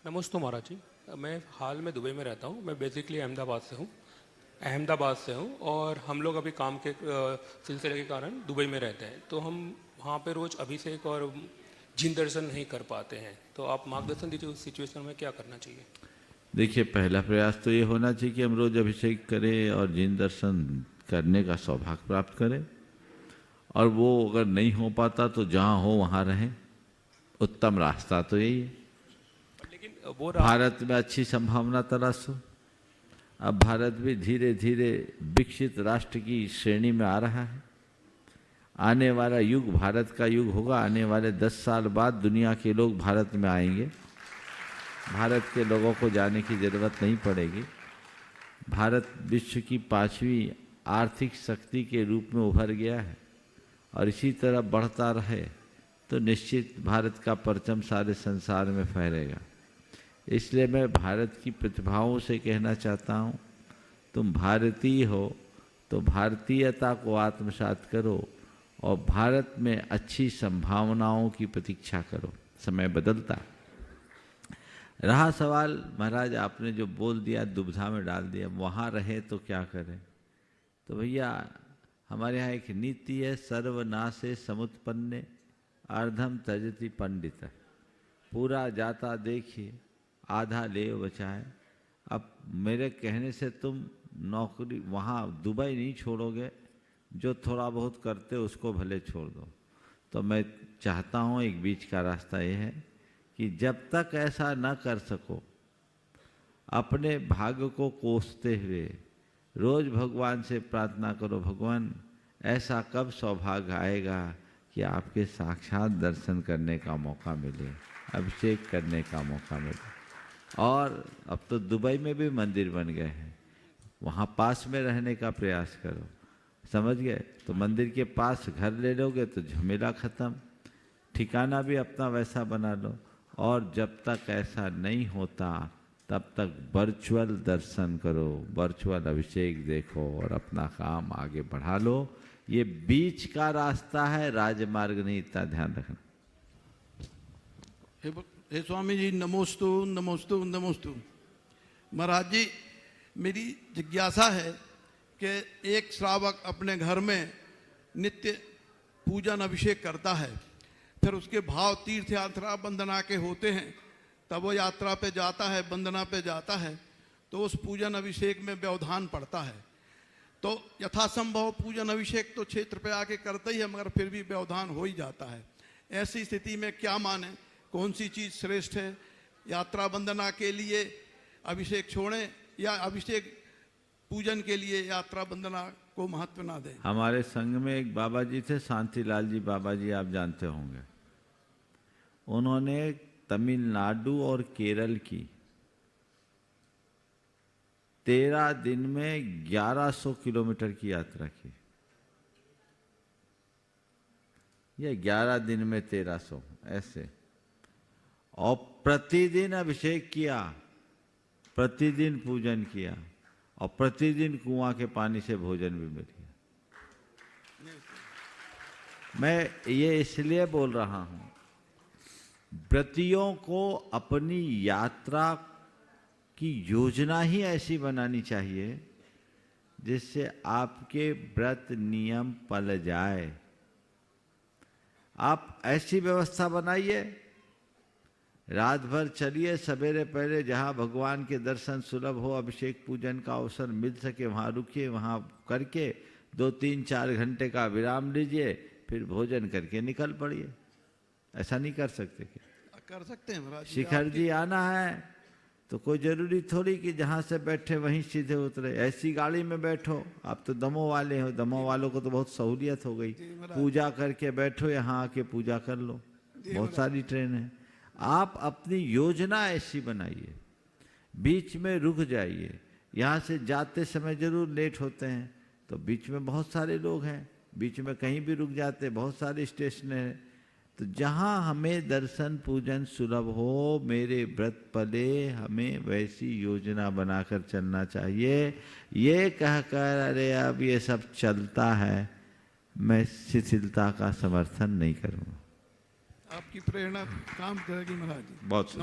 नमस्ते महाराज जी। मैं हाल में दुबई में रहता हूँ। मैं बेसिकली अहमदाबाद से हूँ और हम लोग अभी काम के सिलसिले के कारण दुबई में रहते हैं। तो हम वहाँ पे रोज़ अभिषेक और जिन दर्शन नहीं कर पाते हैं। तो आप मार्गदर्शन दीजिए उस सिचुएशन में क्या करना चाहिए। देखिए, पहला प्रयास तो ये होना चाहिए कि हम रोज अभिषेक करें और जिन दर्शन करने का सौभाग्य प्राप्त करें। और वो अगर नहीं हो पाता तो जहाँ हो वहाँ रहें। उत्तम रास्ता तो यही है। लेकिन वो भारत में अच्छी संभावना तलाशो। अब भारत भी धीरे धीरे विकसित राष्ट्र की श्रेणी में आ रहा है। आने वाला युग भारत का युग होगा। आने वाले 10 साल बाद दुनिया के लोग भारत में आएंगे। भारत के लोगों को जाने की जरूरत नहीं पड़ेगी। भारत विश्व की 5वीं आर्थिक शक्ति के रूप में उभर गया है और इसी तरह बढ़ता रहे तो निश्चित भारत का परचम सारे संसार में फैलेगा। इसलिए मैं भारत की प्रतिभाओं से कहना चाहता हूँ, तुम भारतीय हो तो भारतीयता को आत्मसात करो और भारत में अच्छी संभावनाओं की प्रतीक्षा करो। समय बदलता है। रहा सवाल महाराज, आपने जो बोल दिया दुविधा में डाल दिया, वहाँ रहे तो क्या करें। तो भैया हमारे यहाँ एक नीति है, सर्वनाशे समुत्पन्ने अर्धम त्यजति पंडित। पूरा जाता देखिए, आधा ले बचाए। अब मेरे कहने से तुम नौकरी वहाँ दुबई नहीं छोड़ोगे, जो थोड़ा बहुत करते उसको भले छोड़ दो। तो मैं चाहता हूँ एक बीच का रास्ता ये है कि जब तक ऐसा न कर सको, अपने भाग्य को कोसते हुए रोज भगवान से प्रार्थना करो, भगवान ऐसा कब सौभाग्य आएगा कि आपके साक्षात दर्शन करने का मौका मिले, अभिषेक करने का मौका मिले। और अब तो दुबई में भी मंदिर बन गए हैं, वहाँ पास में रहने का प्रयास करो। समझ गए? तो मंदिर के पास घर ले लोगे तो झमेला खत्म। ठिकाना भी अपना वैसा बना लो। और जब तक ऐसा नहीं होता तब तक वर्चुअल दर्शन करो, वर्चुअल अभिषेक देखो और अपना काम आगे बढ़ा लो। ये बीच का रास्ता है, राजमार्ग नहीं, इतना ध्यान रखना। हे स्वामी जी, नमोस्तु नमोस्तु नमोस्तु। महाराज जी, मेरी जिज्ञासा है कि एक श्रावक अपने घर में नित्य पूजन अभिषेक करता है, फिर उसके भाव तीर्थ यात्रा वंदना के होते हैं, तब वो यात्रा पे जाता है, वंदना पे जाता है, तो उस पूजन अभिषेक में व्यवधान पड़ता है। तो यथासंभव पूजन अभिषेक तो क्षेत्र पे आके करते ही है, मगर फिर भी व्यवधान हो ही जाता है। ऐसी स्थिति में क्या माने, कौन सी चीज़ श्रेष्ठ है? यात्रा वंदना के लिए अभिषेक छोड़ें या अभिषेक पूजन के लिए यात्रा वंदना को महत्व ना दें? हमारे संघ में एक बाबा जी थे, शांतिलाल जी बाबा जी, आप जानते होंगे। उन्होंने तमिलनाडु और केरल की 13 दिन में 1100 किलोमीटर की यात्रा की। ये 11 दिन में 1300 ऐसे, और प्रतिदिन अभिषेक किया, प्रतिदिन पूजन किया और प्रतिदिन कुआं के पानी से भोजन भी मिल गया। मैं ये इसलिए बोल रहा हूं, व्रतियों को अपनी यात्रा की योजना ही ऐसी बनानी चाहिए जिससे आपके व्रत नियम पल जाए। आप ऐसी व्यवस्था बनाइए, रात भर चलिए, सवेरे पहले जहाँ भगवान के दर्शन सुलभ हो, अभिषेक पूजन का अवसर मिल सके वहाँ रुकिए, वहाँ करके 2-3-4 घंटे का विराम लीजिए, फिर भोजन करके निकल पड़िए। ऐसा नहीं कर सकते क्या? कर सकते हैं महाराज। शिखर जी आना है तो कोई जरूरी थोड़ी कि जहाँ से बैठे वहीं सीधे उतरे। ऐसी गाड़ी में बैठो, आप तो दमोह वाले हो, दमोह वालों को तो बहुत सहूलियत हो गई, पूजा करके बैठो, यहाँ आके पूजा कर लो, बहुत सारी ट्रेन है। आप अपनी योजना ऐसी बनाइए, बीच में रुक जाइए। यहाँ से जाते समय जरूर लेट होते हैं तो बीच में बहुत सारे लोग हैं, बीच में कहीं भी रुक जाते, बहुत सारे स्टेशन हैं। तो जहाँ हमें दर्शन पूजन सुलभ हो, मेरे व्रत पले, हमें वैसी योजना बनाकर चलना चाहिए। ये कहकर अरे अब ये सब चलता है, मैं शिथिलता का समर्थन नहीं करूँगा। आपकी प्रेरणा काम करेगी महाराज जी। बहुत